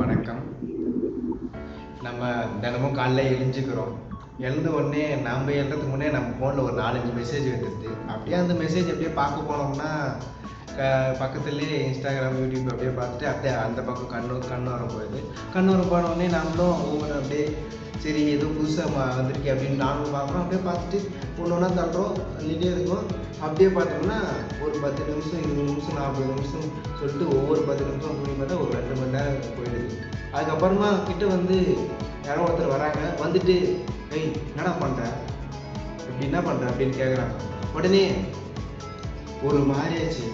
வணக்கம். நம்ம தினமும் காலைல எழுஞ்சிக்கிறோம். எழுந்த உடனே நம்ம எழுறதுக்கு முன்னே நம்ம ஃபோனில் ஒரு 4, 5 மெசேஜ் வந்துடுது. அப்படியே அந்த மெசேஜ் அப்படியே பார்க்க போனோம்னா, பக்கத்துலேயே இன்ஸ்டாகிராம், யூடியூப் அப்படியே பார்த்துட்டு அப்படியே அந்த பக்கம் கண்ணோரம் போயிடுது. கண்ணோரம் போன உடனே நம்மளும் ஒவ்வொரு அப்படியே சரி ஏதோ புதுசாக வந்திருக்கே அப்படின்னு நானும் பார்க்குறோம். அப்படியே பார்த்துட்டு ஒன்று ஒன்றா தள்ளுறோம், தள்ளிகிட்டே இருக்கோம். அப்படியே பார்த்தோம்னா ஒரு 10 நிமிஷம், 20 நிமிஷம், 40 நிமிஷம் சொல்லிட்டு ஒவ்வொரு 10 நிமிஷம் முடிவு பார்த்தா ஒரு 2 மணி நேரம் போயிடுது. அதுக்கப்புறமா கிட்ட வந்து யாரோ ஒருத்தர் வராங்க. வந்துட்டு ஏய் என்னடா பண்ணுற, இப்படி என்ன பண்ணுற அப்படின்னு கேட்குறாங்க. உடனே ஒரு மாதிரியாச்சு,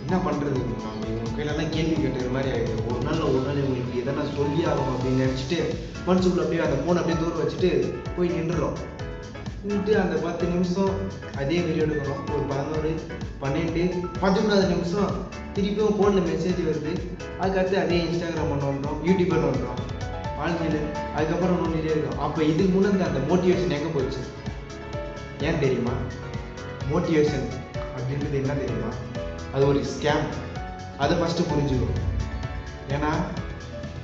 என்ன பண்ணுறது, நம்ம இவங்க கையிலலாம் கேள்வி கேட்டுக்கிற மாதிரி ஆகிடுது. ஒரு நாள் இவங்களுக்கு எதனா சொல்லி ஆகும் அப்படின்னு நினச்சிட்டு மனசுக்குள்ள அப்படியே அந்த ஃபோனை அப்படியே தூரம் வச்சுட்டு போய் நின்றுறோம். நின்றுட்டு அந்த 10 நிமிஷம் அதே வீடியோ எடுக்கிறோம். ஒரு 11, 12, 13வது நிமிஷம் திருப்பியும் ஃபோனில் மெசேஜ் வருது. அதுக்கடுத்து அதே இன்ஸ்டாகிராம் ஒன்று வந்துடும், யூடியூப் ஒன்று வந்துடும், வாழ்க்கையில் அதுக்கப்புறம் நோண்டிகிட்டே இருக்கும். அப்போ இதுக்கு முன்னாடி அந்த மோட்டிவேஷன் எங்கே போச்சு? ஏன் தெரியுமா? மோட்டிவேஷன் அப்படின்றது என்ன தெரியுமா? அது ஒரு ஸ்கேம். அதை ஃபஸ்ட்டு புரிஞ்சுக்கணும். ஏன்னா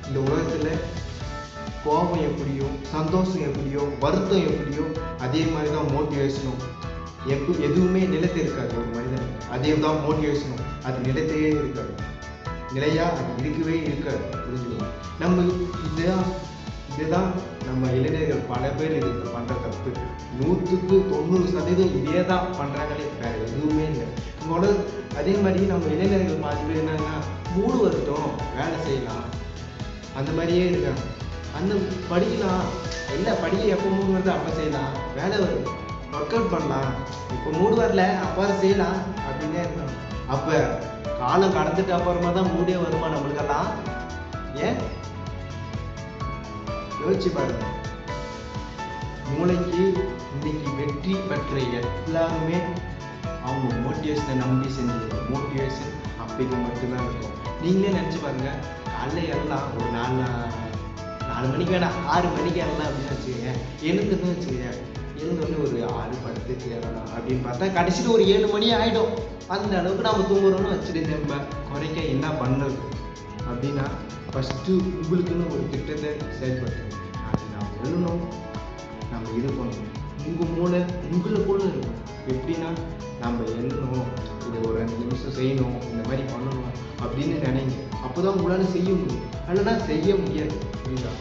இந்த உலகத்தில் கோபம் எப்படியோ, சந்தோஷம் எப்படியோ, வருத்தம் எப்படியோ, அதே மாதிரி தான் மோட்டிவேஷனும். எதுவுமே நிலைத்து இருக்காது ஒரு மனிதனுக்கு. அதே தான் மோட்டிவேஷனும். அது நிலைத்தையே இருக்காது, நிலையா அது இருக்கவே இருக்காது. புரிஞ்சுக்கணும். நம்ம இதுதான் நம்ம இளைஞர்கள் பல பேர் இது பண்ணுற தப்பு. 100க்கு 90% இதே தான் பண்ணுறாங்களே, வேறு எதுவுமே இல்லை. உங்களோட அதே மாதிரி நம்ம இளைஞர்கள் பாதி பேர் என்னன்னா, மூடு வரட்டும் வேலை செய்யலாம் அந்த மாதிரியே இருக்காங்க. அந்த படிக்கலாம் இல்லை, படிக்க எப்போ மூடு வருது அப்போ செய்யலாம், வேலை வருது ஒர்க் அவுட் பண்ணலாம், இப்போ மூடு வரல அப்போ செய்யலாம் அப்படின்னே இருக்கணும். அப்போ காலம் கடந்துட்டு அப்புறமா தான் மூடே வருமா நம்மளுக்கெல்லாம்? ஏன் யோசிச்சு பாருங்க. மூளைக்கு இன்னைக்கு வெற்றி பெற்ற எல்லாருமே அவங்க மோட்டிவேஷனை நம்பி செஞ்சது. மோட்டிவேஷன் அப்பைக்கு மட்டும்தான் இருக்கும். நீங்களே நினச்சி பாருங்க. காலைல எல்லாம் ஒரு 4 மணிக்கு வேணாம் 6 மணிக்கு எல்லாம் அப்படின்னு வச்சுக்கோங்க. எழுந்துன்னு வச்சுக்கோங்க. எழுந்தோடனே ஒரு 6, 10 ஏறலாம் அப்படின்னு பார்த்தா கடைசியில் ஒரு 7 மணி ஆகிடும். அந்த அளவுக்கு நம்ம தூங்குறோம்னு வச்சுட்டு நம்ம குறைக்க என்ன பண்ணுறது அப்படின்னா, ஃபஸ்ட்டு உங்களுக்குன்னு ஒரு திட்டத்தை செயல்படுத்தணும். அது நான் எழுதணும், நம்ம இது பண்ணணும். உங்கள் மூளை உங்களுக்குள்ள இருக்கும். எப்படின்னா நம்ம எழுதணும், இதை ஒரு 2 நிமிஷம் செய்யணும், இந்த மாதிரி பண்ணணும் அப்படின்னு நினைங்க. அப்போ தான் உங்களால் செய்ய முடியும். இல்லைன்னா செய்ய முடியாது. புரியுதா?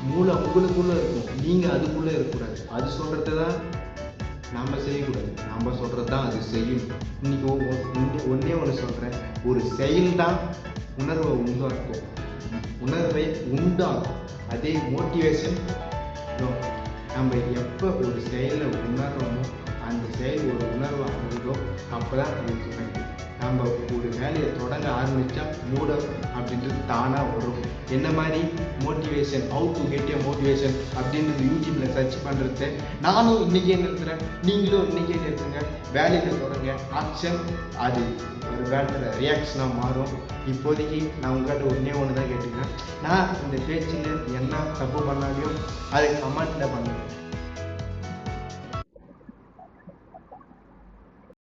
மூளை உங்களுக்குள்ளே இருக்கும், நீங்கள் அதுக்குள்ளே இருக்கக்கூடாது. அது சொல்கிறத தான் நம்ம செய்யக்கூடாது, நம்ம சொல்கிறது தான் அது செய்யும். இன்னைக்கு ஒன்றே ஒன்று சொல்கிறேன். ஒரு செயல் தான் உணர்வை உண்டாக்கும். உணர்வை உண்டாக்கும். அதே மோட்டிவேஷன் நம்ம எப்போ ஒரு செயலை உணர்றோமோ, அந்த செயல் ஒரு உணர்வு ஆகுதோ அப்போ தான் அதுக்கு பயன். நம்ம ஒரு வேலையை தொடங்க ஆரம்பித்தா மூட அப்படின்றது தானாக வரும். என்ன மாதிரி motivation, how to get a motivation அப்படின்றது யூடியூப்பில் சர்ச் பண்ணுறது நானும் இன்றைக்கே நிறுத்துகிறேன். நீங்களும் இன்றைக்கே நிறுத்துங்க. வேலையில் தொடங்க. ஆக்ஷன் அது ஒரு வேலையில் ரியாக்ஷனாக மாறும். இப்போதைக்கு நான் உங்கள்கிட்ட ஒன்று தான் கேட்டுக்கிறேன். நான் இந்த பேச்சில் என்ன தப்பு பண்ணாலையும் அதை கமெண்ட்டில் பண்ணுறேன்.